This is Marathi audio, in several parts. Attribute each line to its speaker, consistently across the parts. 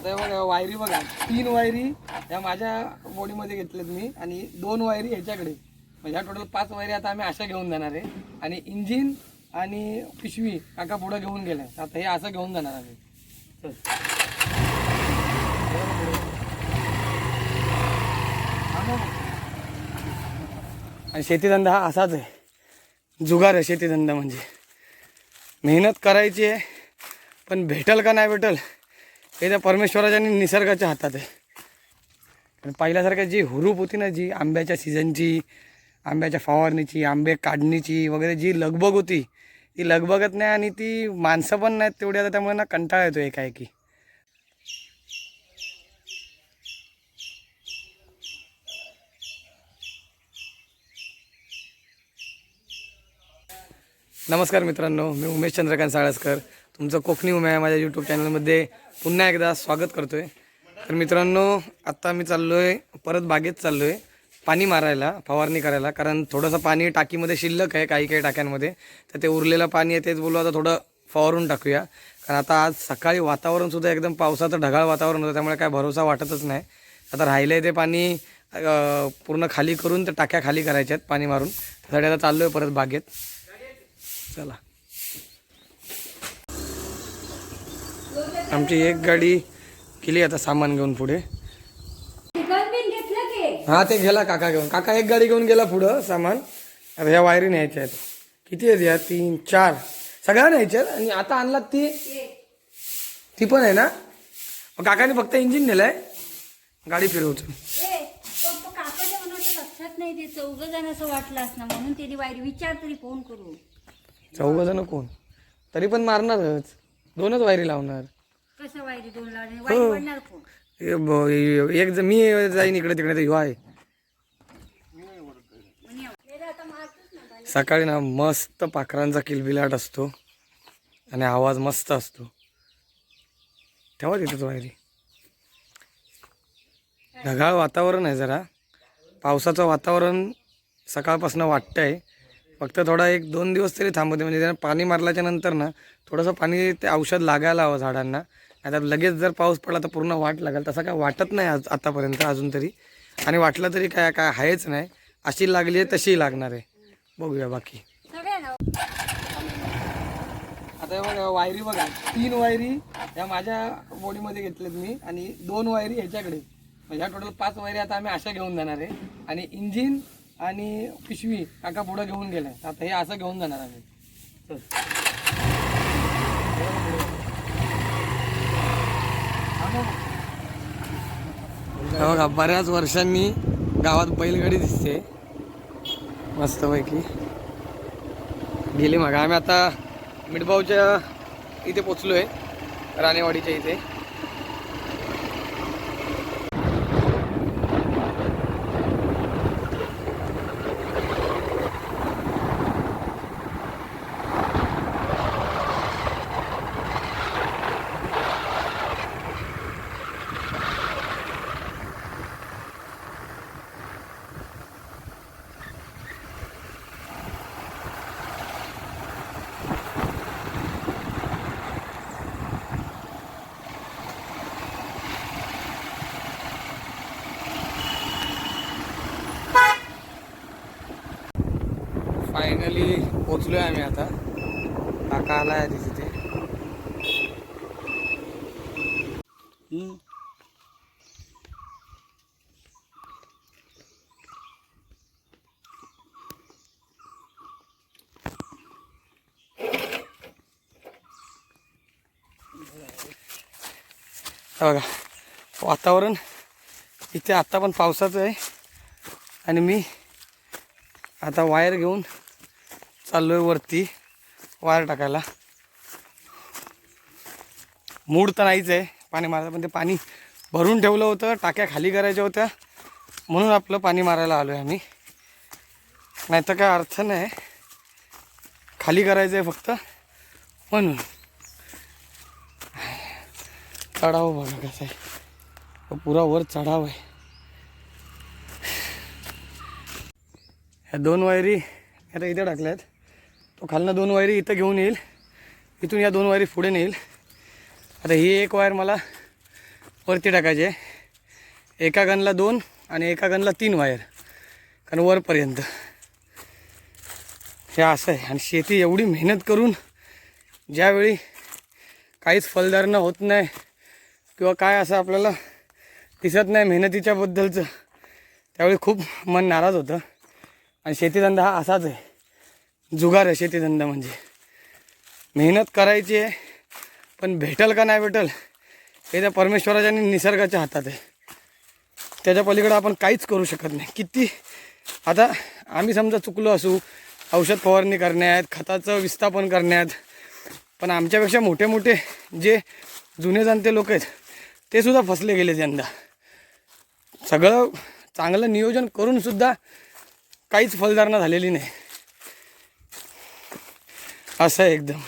Speaker 1: आता हे बघा वायरी बघा, 3 वायरी या माझ्या बॉडीमध्ये घेतल्यात मी आणि 2 वायरी ह्याच्याकडे, म्हणजे ह्या टोटल 5 वायरी आता आम्ही अशा घेऊन जाणार आहे. आणि इंजिन आणि पिशवी काका पुढं घेऊन गेलाय, आता हे असं घेऊन जाणार आम्ही. चल आणि शेतीधंदा हा असाच आहे, जुगार आहे शेतीधंदा. म्हणजे मेहनत करायची आहे, पण भेटल का नाही भेटल हे त्या परमेश्वराच्या आणि निसर्गाच्या हातात आहे. आणि पहिल्यासारखं जी हुरूप होती ना, जी आंब्याच्या सीझनची, आंब्याच्या फवारणीची, आंबे काढणीची वगैरे जी लगबग होती, ती लगबगत नाही. आणि ती माणसं पण नाहीत तेवढी आता, त्यामुळे ना कंटाळा येतो एकाएकी. नमस्कार मित्रांनो, मी उमेश चंद्रकांत साळसकर, तुमचं कोकणी उमेय माझ्या यूट्यूब चॅनलमध्ये पुन्हा एकदा स्वागत करतो आहे. तर मित्रांनो, आत्ता मी चाललो आहे, परत बागेत चाललो आहे पाणी मारायला, फवारणी करायला. कारण थोडंसं पाणी टाकीमध्ये शिल्लक आहे काही टाक्यांमध्ये, तर ते उरलेलं पाणी आहे, तेच बोलू आता थोडं फवारून टाकूया. कारण आता आज सकाळी वातावरणसुद्धा एकदम पावसाचं ढगाळ वातावरण होतं, त्यामुळे काय भरोसा वाटतच नाही. आता राहिलं आहे ते पाणी पूर्ण खाली करून, तर टाक्या खाली करायच्या आहेत पाणी मारून. त्यासाठी आता चाललो आहे परत बागेत. चला, आमची एक गाडी गेली आता सामान घेऊन पुढे. हा, ते गेला काका घेऊन. काका एक गाडी घेऊन गेला पुढं सामान. आता ह्या वायरी न्यायच्या आहेत. किती आहेत या? 3 4 सगळ्या न्यायच्या आहेत. आणि आता आणलात ती पण आहे ना? काकाने फक्त इंजिन नेलंय, गाडी फिरवतो.
Speaker 2: लक्षात नाही, ते 4 जण असं वाटलं असणार म्हणून त्यांनी वायरी विचार तरी फोन करू.
Speaker 1: 4 जण कोण? तरी पण मारणारच, 2च वायरी लावणार.
Speaker 2: कसं वायरी 2 लावणार? वायरी पडणार कोण?
Speaker 1: एक मी जाईन इकडे तिकडे, तर आहे. सकाळी ना मस्त पाखरांचा किलबिलाट असतो आणि आवाज मस्त असतो, तेव्हा तिथंच वायरी. ढगाळ वातावरण आहे, जरा पावसाचं वातावरण सकाळपासून वाटतंय. फक्त थोडा 1-2 दिवस तरी थांबवते, म्हणजे त्यांना पाणी मारल्याच्या नंतर ना थोडंसं पाणी ते औषध लागायला हवं झाडांना. आता लगेच जर पाऊस पडला तर पूर्ण वाट लागेल. तसं काय वाटत नाही आतापर्यंत अजून तरी, आणि वाटलं तरी काय आहेच नाही. अशी लागली आहे तशी लागणार आहे, बघूया बाकी. आता बघा वायरी बघा, 3 वायरी या माझ्या बॉडीमध्ये घेतल्यात मी आणि 2 वायरी ह्याच्याकडे, म्हणजे ह्या टोटल 5 वायरी आता आम्ही अशा घेऊन जाणार आहे. आणि इंजिन आणि पिशवी काका पुढं घेऊन गेलाय, आता हे असं घेऊन जाणार आम्ही. चल बघा, बऱ्याच वर्षांनी गावात बैलगाडी दिसते मस्तपैकी. गेली मग आम्ही आता मिठभाऊच्या इथे पोचलो आहे, राणेवाडीच्या इथे. फायनली पोचलोय आम्ही आता. काका आला आहे तिथे. बघा वातावरण इथे आता पण पावसाचं आहे. आणि मी आता वायर घेऊन चाललोय वरती वायर टाकायला. मूड तर नाहीच आहे पाणी मारायला, पण ते पाणी भरून ठेवलं होतं, टाक्या खाली करायच्या होत्या म्हणून आपलं पाणी मारायला आलो आहे आम्ही. नाही तर काय अर्थ नाही, खाली करायचं आहे फक्त म्हणून. चढाव बघा कसं आहे, पुरा वर चढाव आहे. ह्या 2 वायरी आता इथे टाकल्यात, तो खालनं 2 वायरी इथं घेऊन येईल, इथून या 2 वायरी पुढे नेईल. आता ही एक वायर मला वरती टाकायचे. एका गनला 2 आणि एका गनला 3 वायर, कारण वरपर्यंत हे असं आहे. आणि शेती एवढी मेहनत करून ज्यावेळी काहीच फलधारणा होत नाही किंवा काय असं आपल्याला दिसत नाही मेहनतीच्या बद्दलचं, त्यावेळी खूप मन नाराज होतं. आणि शेतीधंदा हा असाच आहे, जुगार आहे शेतीधंदा म्हणजे. मेहनत करायची आहे, पण भेटल का नाही भेटल हे त्या परमेश्वराच्या आणि निसर्गाच्या हातात आहे. त्याच्या पलीकडे आपण काहीच करू शकत नाही. किती आता आम्ही समजा चुकलो असू, औषध फवारणी करण्यात, खताचं विस्थापन करण्यात, पण आमच्यापेक्षा मोठे मोठे जे जुने जाणते लोक आहेत ते सुद्धा फसले गेले. यंदा सगळं चांगलं नियोजन करूनसुद्धा काहीच फलधारणा झालेली नाही. असं आहे एकदम.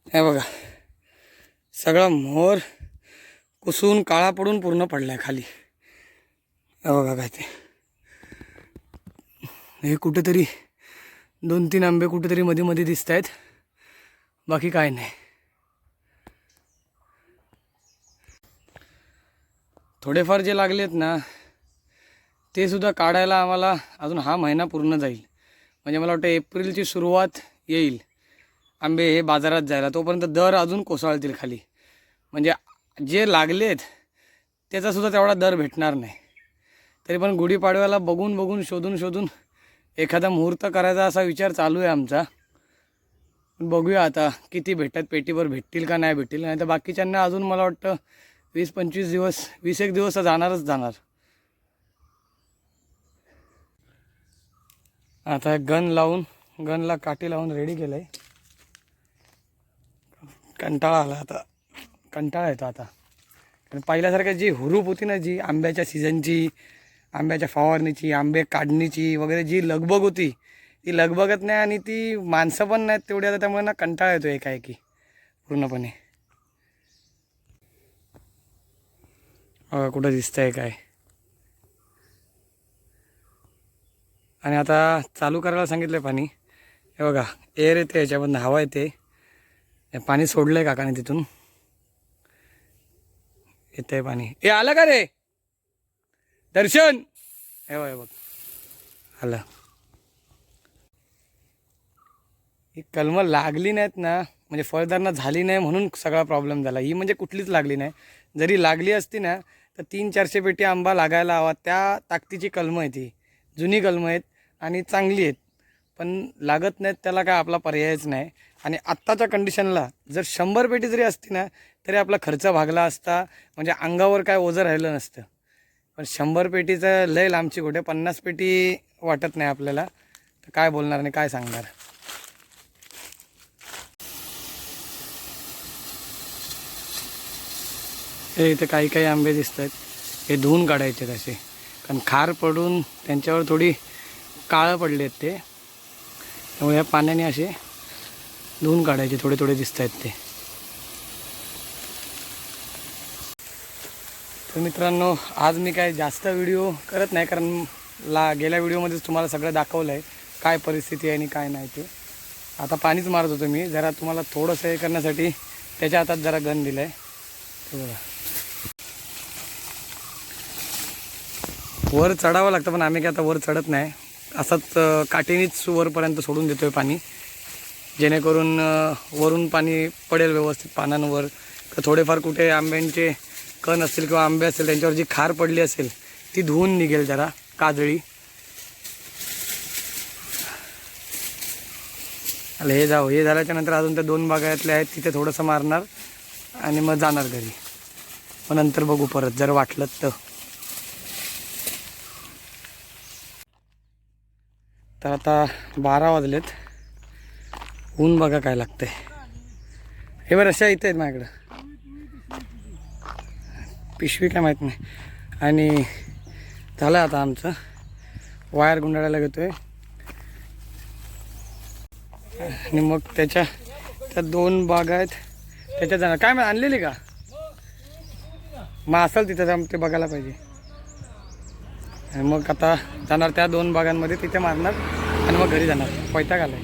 Speaker 1: हे बघा सगळा मोहर कुसून काळा पडून पूर्ण पडला आहे खाली. हे बघा काय ते, हे कुठेतरी 2-3 आंबे कुठेतरी मध्ये मध्ये दिसत आहेत, बाकी काय नाही. थोडेफार जे लागलेत ना ते सुद्धा काढायला आम्हाला अजून हा महिना पूर्ण जाईल. म्हणजे मला वाटतं एप्रिलची सुरुवात येईल आंबे हे बाजारात जायला, तोपर्यंत दर अजून कोसळतील खाली. म्हणजे जे लागलेत त्याचासुद्धा तेवढा दर भेटणार नाही. तरी पण गुढीपाडव्याला बघून बघून शोधून एखादा मुहूर्त करायचा असा विचार चालू आहे आमचा. बघूया आता किती भेटतात, पेटीवर भेटतील का नाही भेटतील. नाही तर बाकीच्यांना अजून मला वाटतं 20-25 दिवस, 20 दिवस जाणार. आता गनला काठी लावून रेडी केलं आहे. कंटाळा आला आता, कंटाळा येतो आता. कारण पहिल्यासारखं जी हुरूप होती ना, जी आंब्याच्या सीझनची, आंब्याच्या फवारणीची, आंबे काढणीची वगैरे जी लगबग होती ती लगबगत नाही. आणि ती माणसं पण नाहीत तेवढी आता, त्यामुळे ना कंटाळा येतो एकाएकी पूर्णपणे. कुठं दिसतंय काय. आणि आता चालू करायला सांगितलं आहे पाणी. हे बघा एअर येते, याच्यामधून हवा येते. पाणी सोडलं आहे काकाने तिथून, येतं आहे पाणी. ए आलं का रे दर्शन? हे बघ आलं. ही कलमं लागली नाहीत ना, म्हणजे फळधारणा झाली नाही म्हणून सगळा प्रॉब्लेम झाला. ही म्हणजे कुठलीच लागली नाही. जरी लागली असती ना तर 300-400 पेटी आंबा लागायला हवा. त्या ताकदीची कलमं आहे ती, जुनी कलमं आहेत आणि चांगली आहेत, पण लागत नाहीत. त्याला काय आपला पर्यायच नाही. आणि आत्ताच्या कंडिशनला जर 100 पेटी जरी असती ना तरी आपला खर्च भागला असता, म्हणजे अंगावर काय ओझं राहिलं नसतं. पण 100 पेटीचं लय लांबची गोष्ट, 50 पेटी वाटत नाही आपल्याला. तर काय बोलणार आणि काय सांगणार. हे इथे काही आंबे दिसत आहेत, हे धुवून काढायचे तसे, कारण खार पडून त्यांच्यावर थोडी काळं पडले आहेत ते, त्यामुळे या पाण्याने असे धुवून काढायचे. थोडे दिसत आहेत ते. तर मित्रांनो आज मी काय जास्त व्हिडिओ करत नाही, कारण गेल्या व्हिडिओमध्येच तुम्हाला सगळं दाखवलं आहे काय परिस्थिती आहे आणि काय नाही ते. आता पाणीच मारत होतो मी जरा, तुम्हाला थोडंसं हे करण्यासाठी त्याच्या हातात जरा गन दिलं आहे. बघा वर चढावं लागतं, पण आम्ही काय आता वर चढत नाही, असंच काठीनीच वरपर्यंत सोडून देतो आहे पाणी, जेणेकरून वरून पाणी पडेल व्यवस्थित पानांवर. तर थोडेफार कुठे आंब्यांचे कण असतील किंवा आंबे असतील त्यांच्यावर जी खार पडली असेल ती धुवून निघेल जरा काजळी. आलं हे झाल्याच्या नंतर अजून त्या 2 बागायतले आहेत तिथे थोडंसं मारणार आणि मग जाणार घरी. मग नंतर बघू परत जर वाटलं तर. तर आता 12 वाजलेत, ऊन बघा काय लागतंय. हे बरं अशा इथे आहेत माझ्याकडं, पिशवी काय माहीत नाही. आणि झालं आता आमचं वायर गुंडाळायला घेतोय. आणि मग त्या 2 बागा आहेत त्याच्यात जाणार. काय मग आणलेली का? मग असेल तिथं ते बघायला पाहिजे. आणि मग आता जाणार त्या 2 बागांमध्ये, तिथे मारणार आणि मग घरी जाणार. वैताग आलाय.